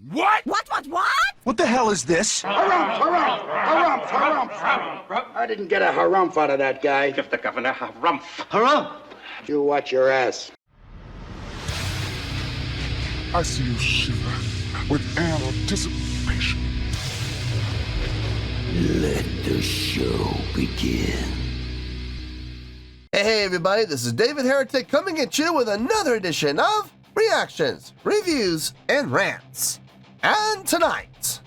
What? What? What the hell is this? Harumph. I didn't get a harumph out of that guy. Give the governor harumph. Harumph? You watch your ass. I see you shiver with anticipation. Let the show begin. Hey everybody, this is David Heretic coming at you with another edition of Reactions, Reviews, and Rants. And tonight,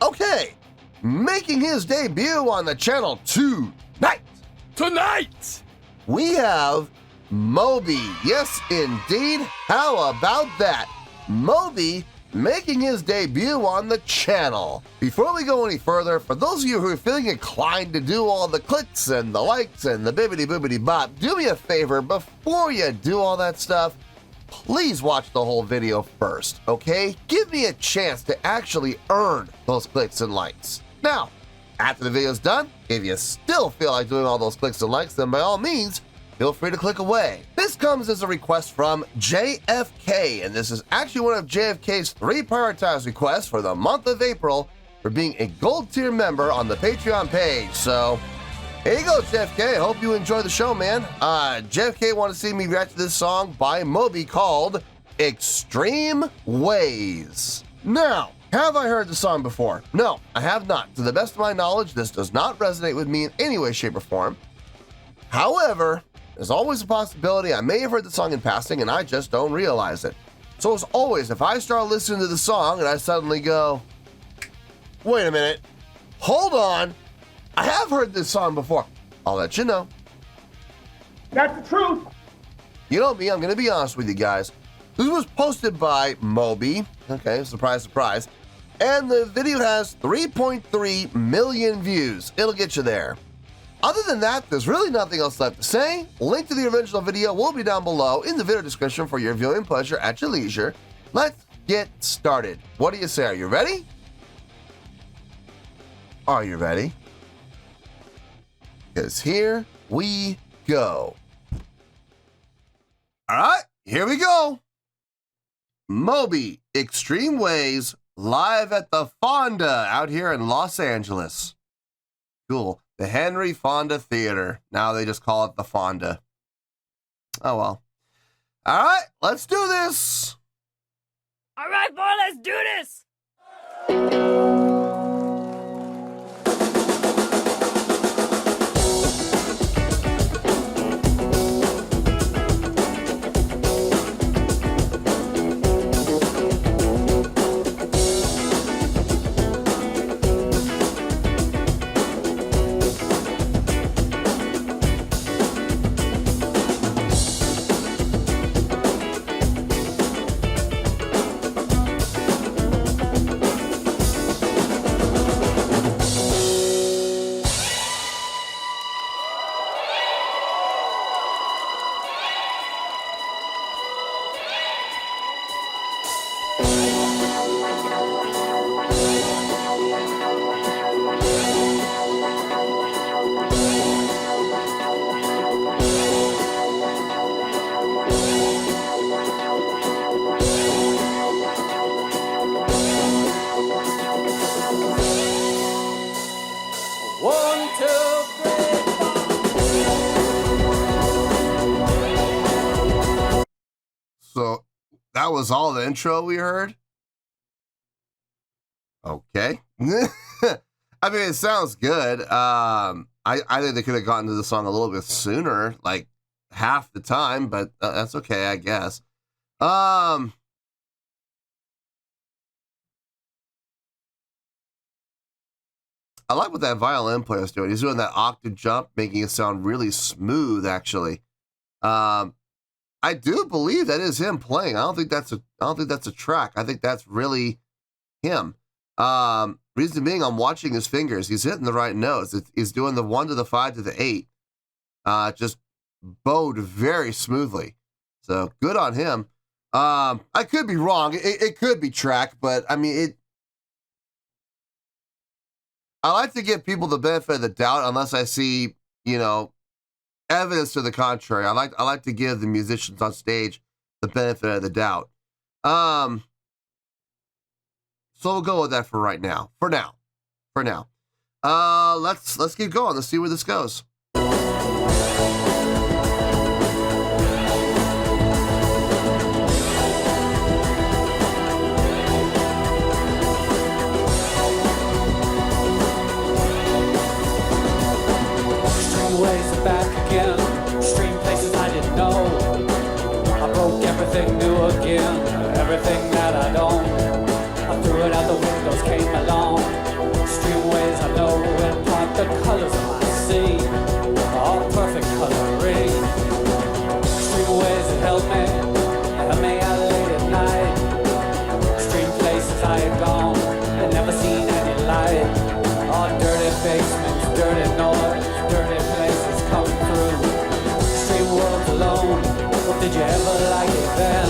okay, making his debut on the channel tonight, we have Moby. Yes, indeed. How about that? Moby making his debut on the channel. Before we go any further, for those of you who are feeling inclined to do all the clicks and the likes and the bibbity-boobity bop, do me a favor, before you do all that stuff, please watch the whole video first, okay? Give me a chance to actually earn those clicks and likes. Now, after the video's done, if you still feel like doing all those clicks and likes, then by all means, feel free to click away. This comes as a request from JFK, and this is actually one of JFK's 3 prioritized requests for the month of April for being a gold tier member on the Patreon page. So, here you go, JFK. I hope you enjoy the show, man. JFK wanted to see me react to this song by Moby called Extreme Ways. Now, have I heard the song before? No, I have not. To the best of my knowledge, this does not resonate with me in any way, shape, or form. However, there's always a possibility I may have heard the song in passing and I just don't realize it. So as always, if I start listening to the song and I suddenly go, wait a minute, hold on, I have heard this song before, I'll let you know. That's the truth. You know me, I'm going to be honest with you guys. This was posted by Moby, okay, surprise, surprise, and the video has 3.3 million views. It'll get you there. Other than that, there's really nothing else left to say. Link to the original video will be down below in the video description for your viewing pleasure at your leisure. Let's get started. What do you say? Are you ready? Are you ready? Because here we go. All right, here we go. Moby, Extreme Ways, live at the Fonda out here in Los Angeles. Cool. The Henry Fonda Theater. Now they just call it the Fonda. Oh well. All right, let's do this. All right, boy, let's do this. So that was all the intro we heard? Okay. I mean, it sounds good. I think they could have gotten to the song a little bit sooner, like half the time, but that's okay, I guess. I like what that violin player is doing. He's doing that octave jump, making it sound really smooth, actually. I do believe that is him playing. I don't think that's a track. I think that's really him. Reason being, I'm watching his fingers. He's hitting the right notes. He's doing the 1 to the 5 to the 8. Just bowed very smoothly. So good on him. I could be wrong. It could be track, but I mean, I like to give people the benefit of the doubt unless I see, you know, evidence to the contrary. I like to give the musicians on stage the benefit of the doubt. So we'll go with that for right now. For now. Let's keep going. Let's see where this goes. Ways are back again, stream places I didn't know. I broke everything new again, everything that I don't. I threw it out the windows, came along. Stream ways I know, and part the colors of my sea, all perfect coloring. Stream ways that help me out late at night. Stream places I had gone, and never seen any light. All dirty basements, dirty noise, dirty places come through. Stream worlds alone, well, did you ever like it then?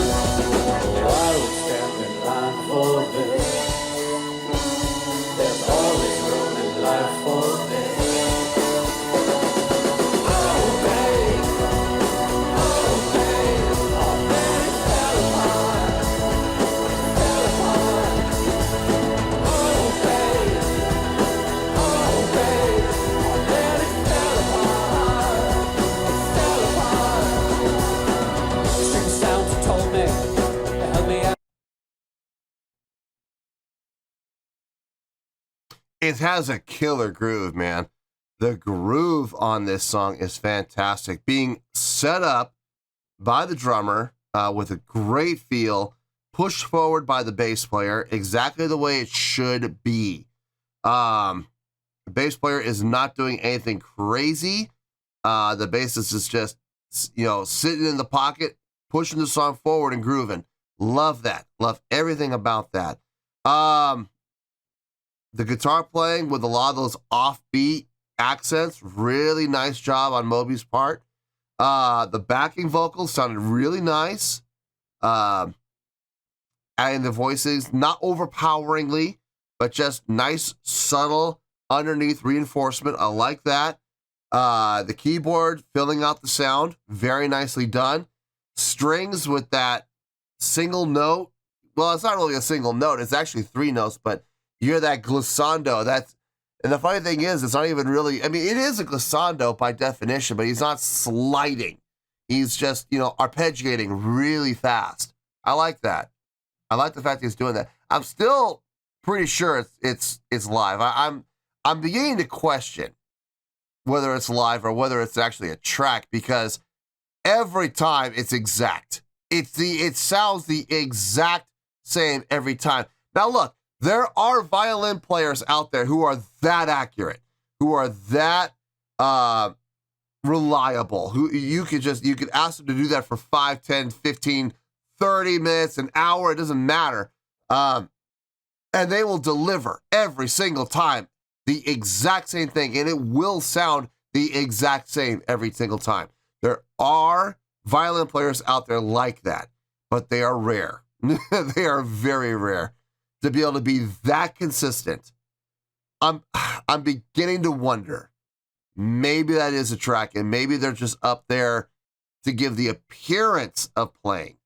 I would stand in line for this. There's always room in life for this. Oh babe, oh babe, oh man, it fell apart, fell apart. Oh babe, oh babe, oh man, it fell apart, it fell apart. Stream sounds told me, they held me out. It has a killer groove, man. The groove on this song is fantastic. Being set up by the drummer with a great feel, pushed forward by the bass player, exactly the way it should be. The bass player is not doing anything crazy. The bassist is just, sitting in the pocket, pushing the song forward and grooving. Love that. Love everything about that. The guitar playing with a lot of those offbeat accents, really nice job on Moby's part. The backing vocals sounded really nice. Adding the voices, not overpoweringly, but just nice, subtle, underneath reinforcement. I like that. The keyboard filling out the sound, very nicely done. Strings with that single note. Well, it's not really a single note. It's actually 3 notes, but you hear that glissando. And the funny thing is, it's not even really, it is a glissando by definition, but he's not sliding. He's just, arpeggiating really fast. I like that. I like the fact that he's doing that. I'm still pretty sure it's live. I'm beginning to question whether it's live or whether it's actually a track, because every time it's exact. It sounds the exact same every time. Now look, there are violin players out there who are that accurate, who are that reliable, who you could ask them to do that for 5, 10, 15, 30 minutes, an hour, it doesn't matter. And they will deliver every single time the exact same thing, and it will sound the exact same every single time. There are violin players out there like that, but they are rare. They are very rare to be able to be that consistent. I'm beginning to wonder, maybe that is a track, and maybe they're just up there to give the appearance of playing,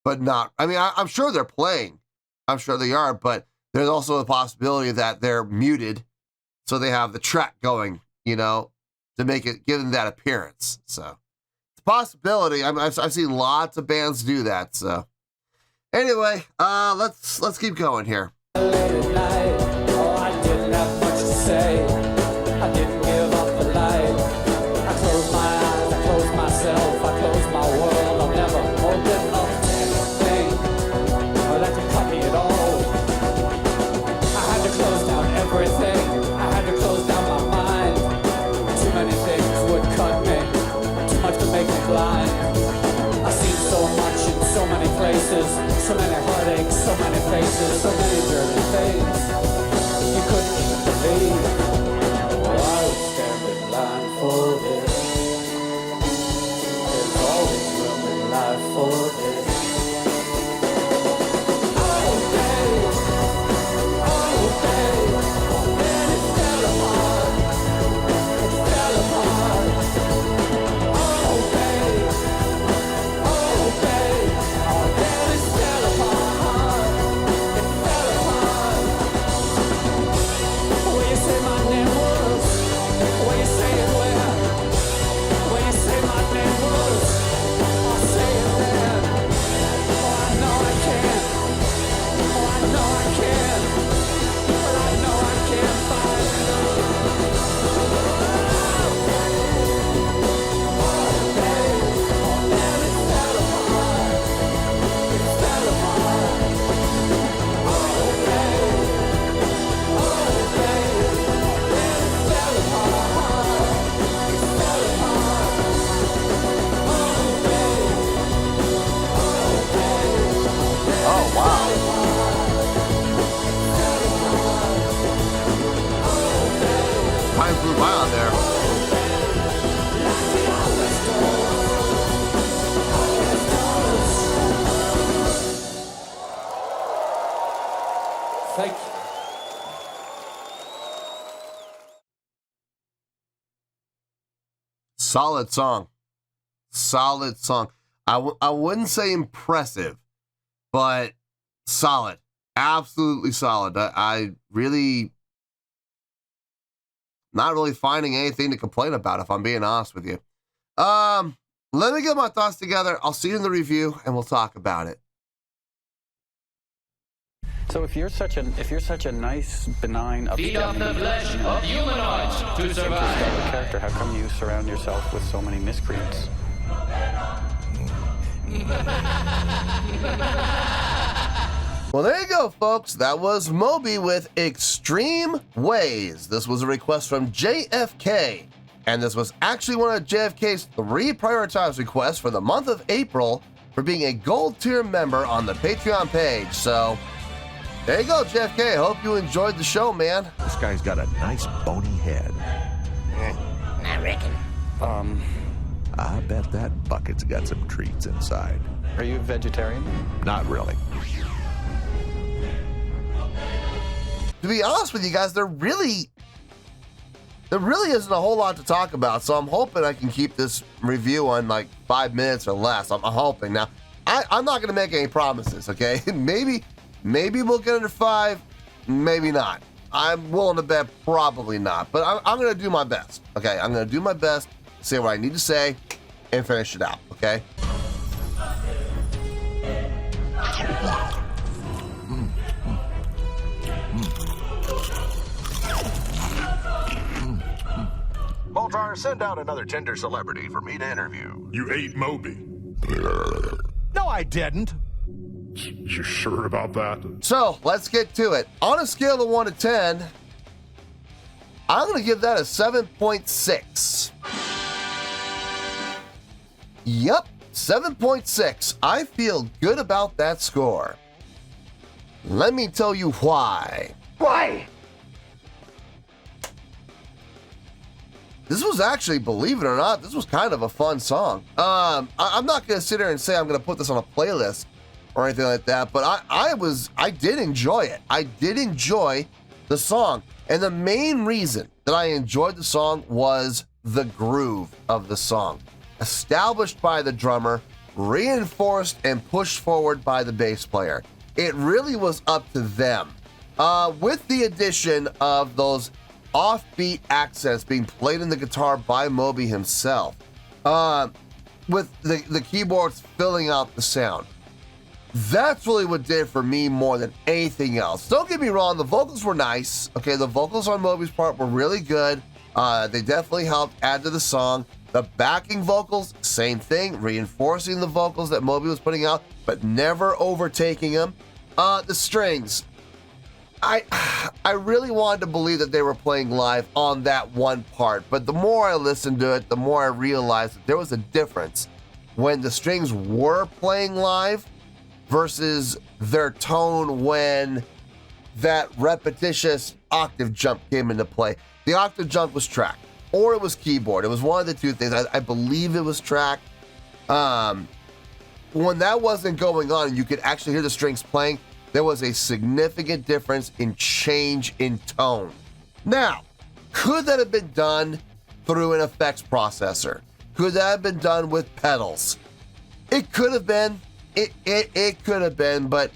but not. I'm sure they're playing. I'm sure they are, but there's also a possibility that they're muted, so they have the track going, to make it, give them that appearance. So it's a possibility. I've seen lots of bands do that. So anyway, let's keep going here. Late at night, I didn't have much to say. I didn't give up the light. I closed my eyes, I closed myself, I closed my world. I'm never open up to anything that could cut me at all. I had to close down everything. I had to close down my mind. Too many things would cut me, too much to make me blind. I've seen so much in so many places, so many heartaches, so many faces, so many dirty things you couldn't even believe. Oh, I would stand in line for this. There's always room in life for this. Oh, babe, oh, babe, oh, man, it fell apart. It fell apart. Oh, babe, oh, babe, oh, man, it fell apart. It fell apart. by on there. Thank you. Solid song. Solid song. I wouldn't say impressive, but solid. Absolutely solid. I really not really finding anything to complain about, if I'm being honest with you. Let me get my thoughts together. I'll see you in the review and we'll talk about it. So if you're such a nice, benign, feed off the flesh of humanoids to survive. Character, how come you surround yourself with so many miscreants? Well, there you go, folks. That was Moby with Extreme Ways. This was a request from JFK, and this was actually one of JFK's 3 prioritized requests for the month of April for being a gold tier member on the Patreon page. So there you go, JFK. Hope you enjoyed the show, man. This guy's got a nice bony head. I reckon. I bet that bucket's got some treats inside. Are you a vegetarian? Not really. To be honest with you guys, there really isn't a whole lot to talk about, so I'm hoping I can keep this review on like 5 minutes or less. I'm hoping. Now, I'm not going to make any promises, okay? maybe we'll get under 5, maybe not. I'm willing to bet probably not, but I'm going to do my best, okay? I'm going to do my best, say what I need to say, and finish it out, okay? Moltar, send out another Tinder celebrity for me to interview. You ate Moby. No, I didn't. You sure about that? So, let's get to it. On a scale of 1 to 10, I'm going to give that a 7.6. Yep, 7.6. I feel good about that score. Let me tell you why. Why? This was actually, believe it or not, this was kind of a fun song. I'm not going to sit here and say I'm going to put this on a playlist or anything like that, but I did enjoy it. I did enjoy the song. And the main reason that I enjoyed the song was the groove of the song. Established by the drummer, reinforced and pushed forward by the bass player. It really was up to them. With the addition of those offbeat accents being played in the guitar by Moby himself, with the keyboards filling out the sound. That's really what did it for me more than anything else. Don't get me wrong, the vocals were nice. Okay, the vocals on Moby's part were really good. They definitely helped add to the song. The backing vocals, same thing, reinforcing the vocals that Moby was putting out, but never overtaking them. The strings, I really wanted to believe that they were playing live on that one part, but the more I listened to it, the more I realized that there was a difference when the strings were playing live versus their tone when that repetitious octave jump came into play. The octave jump was tracked, or it was keyboard. It was one of the two things. I believe it was tracked. When that wasn't going on and you could actually hear the strings playing, there was a significant difference in change in tone. Now, could that have been done through an effects processor? Could that have been done with pedals? It could have been. It could have been, but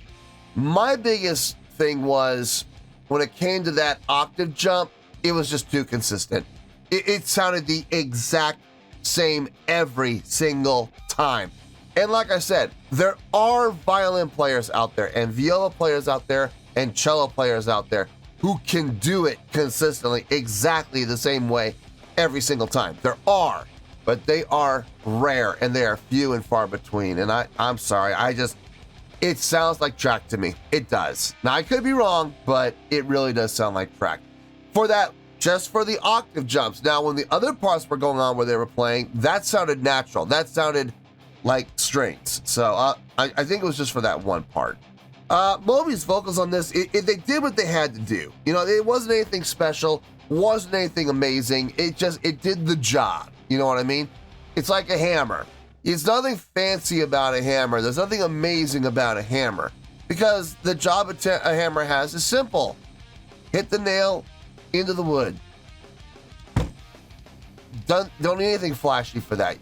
my biggest thing was when it came to that octave jump, it was just too consistent. It sounded the exact same every single time. And like I said, there are violin players out there and viola players out there and cello players out there who can do it consistently exactly the same way every single time. There are, but they are rare and they are few and far between. And I'm sorry, it sounds like track to me. It does. Now I could be wrong, but it really does sound like track. For that, just for the octave jumps. Now when the other parts were going on where they were playing, that sounded natural. That sounded like strings. So I think it was just for that one part. Moby's vocals on this, they did what they had to do. You know, it wasn't anything special, wasn't anything amazing. It did the job. You know what I mean? It's like a hammer. There's nothing fancy about a hammer. There's nothing amazing about a hammer because the job a hammer has is simple. Hit the nail into the wood. Don't need anything flashy for that.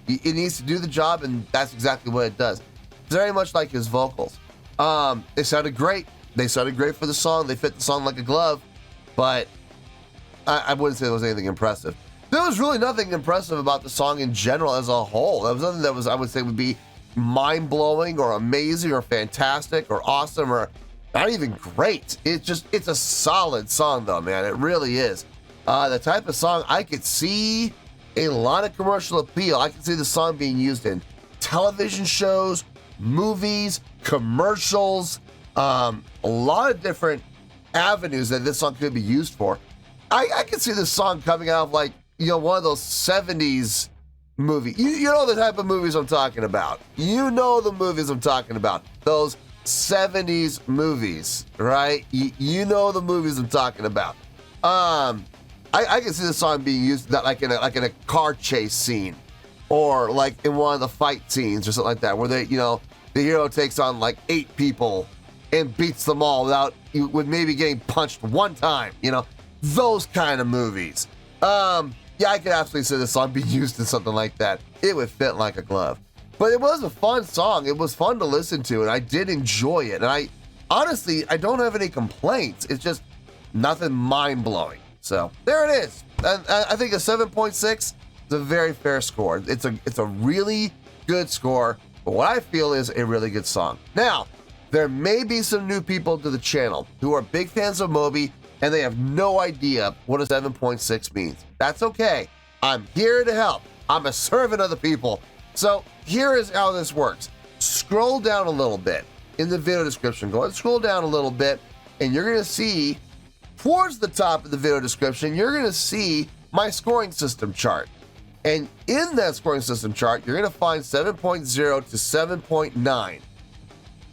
It needs to do the job, and that's exactly what it does. Very much like his vocals. They sounded great. They sounded great for the song. They fit the song like a glove, but I wouldn't say there was anything impressive. There was really nothing impressive about the song in general as a whole. There was nothing that was, I would say, would be mind-blowing or amazing or fantastic or awesome or not even great. It's a solid song though, man. It really is. The type of song I could see a lot of commercial appeal. I could see the song being used in television shows, movies, commercials, a lot of different avenues that this song could be used for. I could see this song coming out of like, you know, one of those 70s movies. You know the type of movies I'm talking about. You know the movies I'm talking about. Those 70s movies, right? You know the movies I'm talking about. I can see the song being used like in a car chase scene, or like in one of the fight scenes or something like that, where they, you know, the hero takes on like 8 people and beats them all with maybe getting punched one time. You know, those kind of movies. Yeah, I could absolutely see this song being used in something like that. It would fit like a glove. But it was a fun song. It was fun to listen to, and I did enjoy it. And I don't have any complaints. It's just nothing mind-blowing. So there it is. And I think a 7.6 is a very fair score. It's a really good score, but what I feel is a really good song. Now, there may be some new people to the channel who are big fans of Moby, and they have no idea what a 7.6 means. That's okay. I'm here to help. I'm a servant of the people. So here is how this works. Scroll down a little bit in the video description. Go ahead and scroll down a little bit, and you're going to see towards the top of the video description, you're going to see my scoring system chart. And in that scoring system chart, you're going to find 7.0 to 7.9.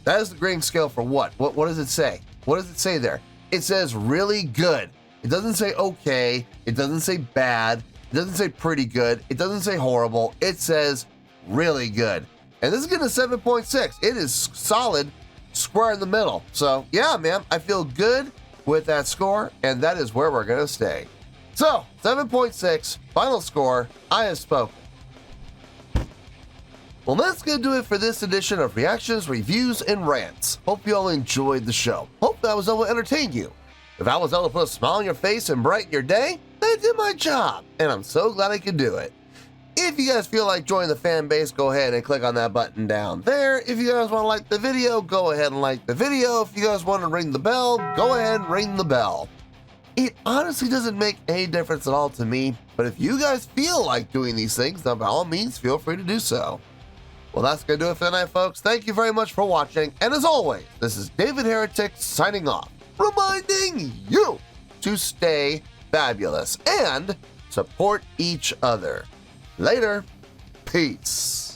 That is the grading scale for what? What does it say? What does it say there? It says really good. It doesn't say okay. It doesn't say bad. It doesn't say pretty good. It doesn't say horrible. It says really good. And this is getting a 7.6. It is solid, square in the middle. So yeah, man, I feel good with that score, and that is where we're going to stay. So 7.6, final score, I have spoken. Well, that's going to do it for this edition of Reactions, Reviews, and Rants. Hope you all enjoyed the show. Hope that was able to entertain you. If I was able to put a smile on your face and brighten your day, then I did my job, and I'm so glad I could do it. If you guys feel like joining the fan base, go ahead and click on that button down there. If you guys want to like the video, go ahead and like the video. If you guys want to ring the bell, go ahead and ring the bell. It honestly doesn't make any difference at all to me, but if you guys feel like doing these things, then by all means, feel free to do so. Well, that's going to do it for tonight, folks. Thank you very much for watching. And as always, this is David Heretic signing off, reminding you to stay fabulous and support each other. Later. Peace.